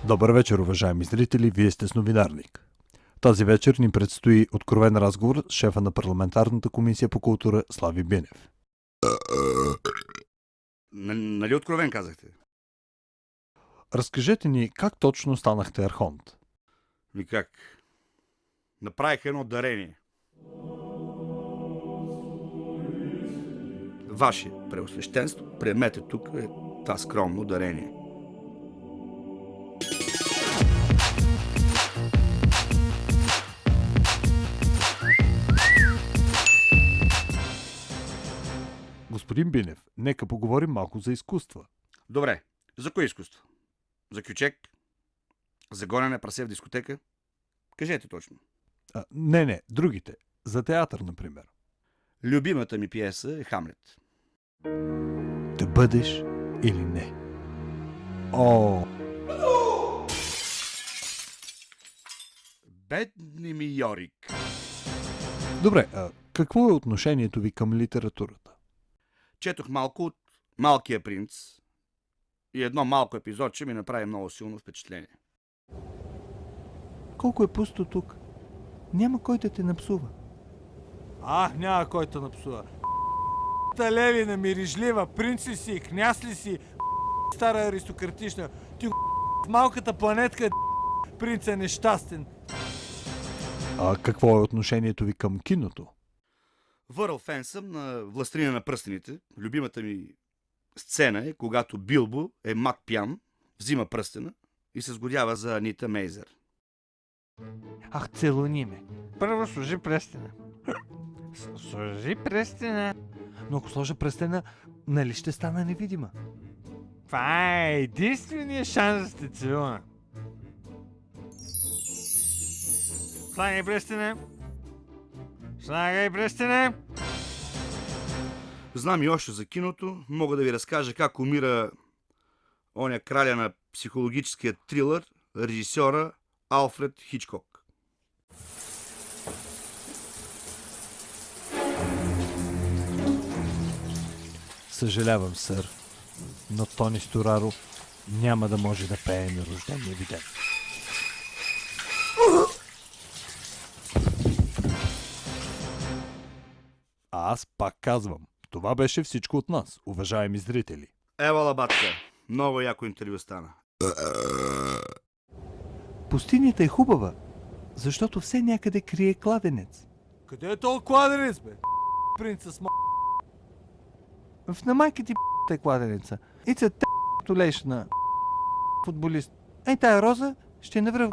Добър вечер, уважаеми зрители, вие сте с Новинарник. Тази вечер ни предстои откровен разговор с шефа на парламентарната комисия по култура Слави Бинев. Нали откровен казахте? Разкажете ни как точно станахте архонт. И как? Направих едно дарение. Ваше преосвещенство, приемете тук това скромно дарение. Господин Бинев, нека поговорим малко за изкуства. Добре, за кое изкуство? За кючек? За гонене прасе в дискотека? Кажете точно. Не, другите. За театър, например. Любимата ми пиеса е Хамлет. Да бъдеш или не. О, Бедни ми Йорик. добре, какво е отношението ви към литературата? Четох малко от Малкия принц и едно малко епизодче ми направи много силно впечатление. Колко е пусто тук? Няма кой да те напсува. Няма кой те напсува. Лелина, мирижлива, принци си, княз ли си, стара аристократична. Ти в малката планетка принц е нещастен. Какво е отношението ви към киното? Върл фен съм на Властелина на пръстените. Любимата ми сцена е, когато Билбо е мак пян, взима пръстена и се сгодява за Анита Мейзер. Целуни ме. Първо сложи пръстена. Сложи пръстена. Но ако сложа пръстена, нали ще стана невидима? Това е единствения шанс да те целуна. Слагай пръстена. Слагай пръстена. Знам и още за киното. Мога да ви разкажа как умира оня краля на психологическия трилър, режисьора Алфред Хичкок. Съжалявам, сър, но Тони Стораро няма да може да пее на рождения ви ден. А аз пак казвам, това беше всичко от нас, уважаеми зрители. Ева батка, много яко интервю стана. Пустинята е хубава, защото все някъде крие кладенец. Къде е толкова кладенец, бе? Принца с В намайка ти е кладенеца. Ица леш на футболист. Ей, тая роза ще навръв